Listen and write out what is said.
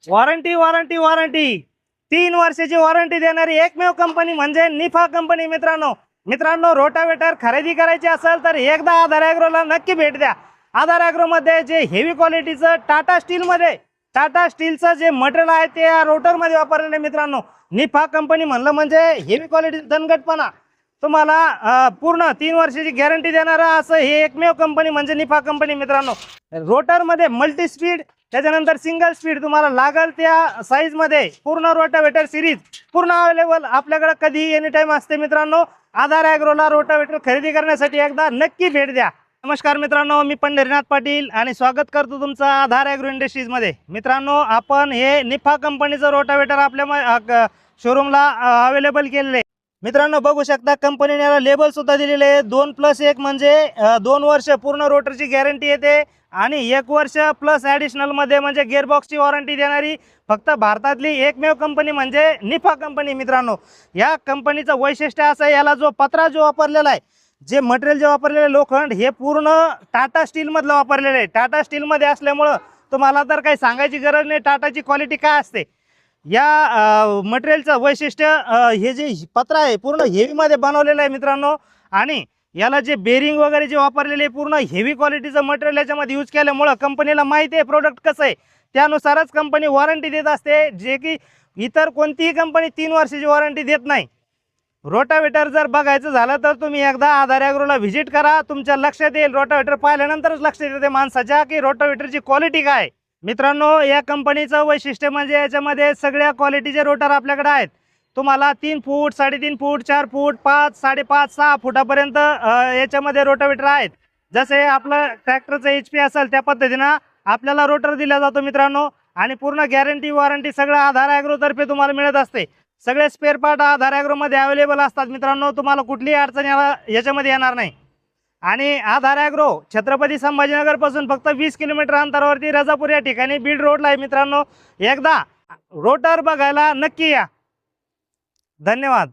Warranty warranty warranty 3 वर्षाची warranty देणारी एकमेव कंपनी म्हणजे निफा कंपनी। मित्रांनो रोटावेटर खरेदी करायची असेल तर एकदा आधार ॲग्रोला नक्की भेट द्या। आधार ॲग्रो मध्ये जे हेवी क्वालिटीचं टाटा स्टीलचं जे मटेरियल आहे ते रोटर मध्ये वापरलेले मित्रांनो। निफा कंपनी म्हणलं म्हणजे हेवी क्वालिटी दणकटपणा तुम्हाला पूर्ण 3 वर्षाची गॅरंटी देणारा असं हे एकमेव कंपनी म्हणजे निफा कंपनी मित्रांनो। रोटर मध्ये मल्टी स्पीड त्याच्यानंतर सिंगल स्पीड तुम्हाला लागल त्या साईज मध्ये पूर्ण रोटावेटर सिरीज पूर्ण अवेलेबल आपल्याकडे कधी एनी टाइम असते मित्रांनो। आधार ॲग्रोला रोटावेटर खरेदी करण्यासाठी एकदा नक्की भेट द्या। नमस्कार मित्रांनो, मी पंढरीनाथ पाटील आणि स्वागत करतो तुमचं आधार ॲग्रो इंडस्ट्रीज मध्ये। मित्रांनो आपण हे निफा कंपनीचं रोटावेटर आपल्या शोरूमला अवेलेबल केलेले। मित्रांनो बघू शकता कंपनीने याला लेबल सुद्धा दिलेले आहे 2+1 म्हणजे 2 वर्ष पूर्ण रोटरची गॅरंटी येते आणि 1 वर्ष प्लस ॲडिशनल मध्ये म्हणजे गिअरबॉक्सची वॉरंटी देणारी फक्त भारतातली एकमेव कंपनी म्हणजे निफा कंपनी। मित्रांनो या कंपनीचं वैशिष्ट्य असं आहे, याला जो पत्रा जो वापरलेला आहे, जे मटेरियल जे वापरलेले लोखंड हे पूर्ण टाटा स्टील मधलं वापरलेलं आहे। टाटा स्टील मध्ये असल्यामुळं तुम्हाला तर काही सांगायची गरज नाही टाटाची क्वालिटी काय असते। या मटेरियलचं वैशिष्ट्य हे जे पत्रा आहे पूर्ण हेवी मध्ये बनवलेलं आहे मित्रांनो। आणि याला जे बेरिंग वगैरे जे वापरलेले पूर्ण हेवी क्वालिटीचं मटेरियल याच्यामध्ये यूज केल्यामुळं कंपनीला माहिती आहे प्रोडक्ट कसं आहे, त्यानुसारच कंपनी वॉरंटी देत असते, जे की इतर कोणतीही कंपनी 3 वर्षाची वॉरंटी देत नाही। रोटावेटर जर बघायचं झालं तर तुम्ही एकदा आधार ॲग्रोला व्हिजिट करा, तुमच्या लक्षात येईल रोटावेटर पाहिल्यानंतरच लक्षात येते माणसाच्या की रोटावेटरची क्वालिटी काय। मित्रांनो या कंपनीचं वैशिष्ट्य म्हणजे याच्यामध्ये सगळ्या क्वालिटीचे रोटर आपल्याकडे आहेत। तुम्हाला 3 फूट 3.5 फूट 4 फूट 5 5.5 6 फुटापर्यंत याच्यामध्ये रोटावेटर आहेत। जसे आपलं ट्रॅक्टरचं HP असेल त्या पद्धतीनं आपल्याला रोटर दिला जातो मित्रांनो। आणि पूर्ण गॅरंटी वॉरंटी सगळं आधार ॲग्रो तर्फे तुम्हाला मिळत असते। सगळे स्पेअर पार्ट आधार ॲग्रो मध्ये अवेलेबल असतात मित्रांनो, तुम्हाला कुठलीही अडचण याच्यामध्ये येणार नाही। आणि आधार ॲग्रो छत्रपती संभाजीनगर पासून फक्त 20 किलोमीटर अंतरावरती रजापूर या ठिकाणी बीड रोडला आहे मित्रांनो। एकदा रोटर बघायला नक्की या। धन्यवाद।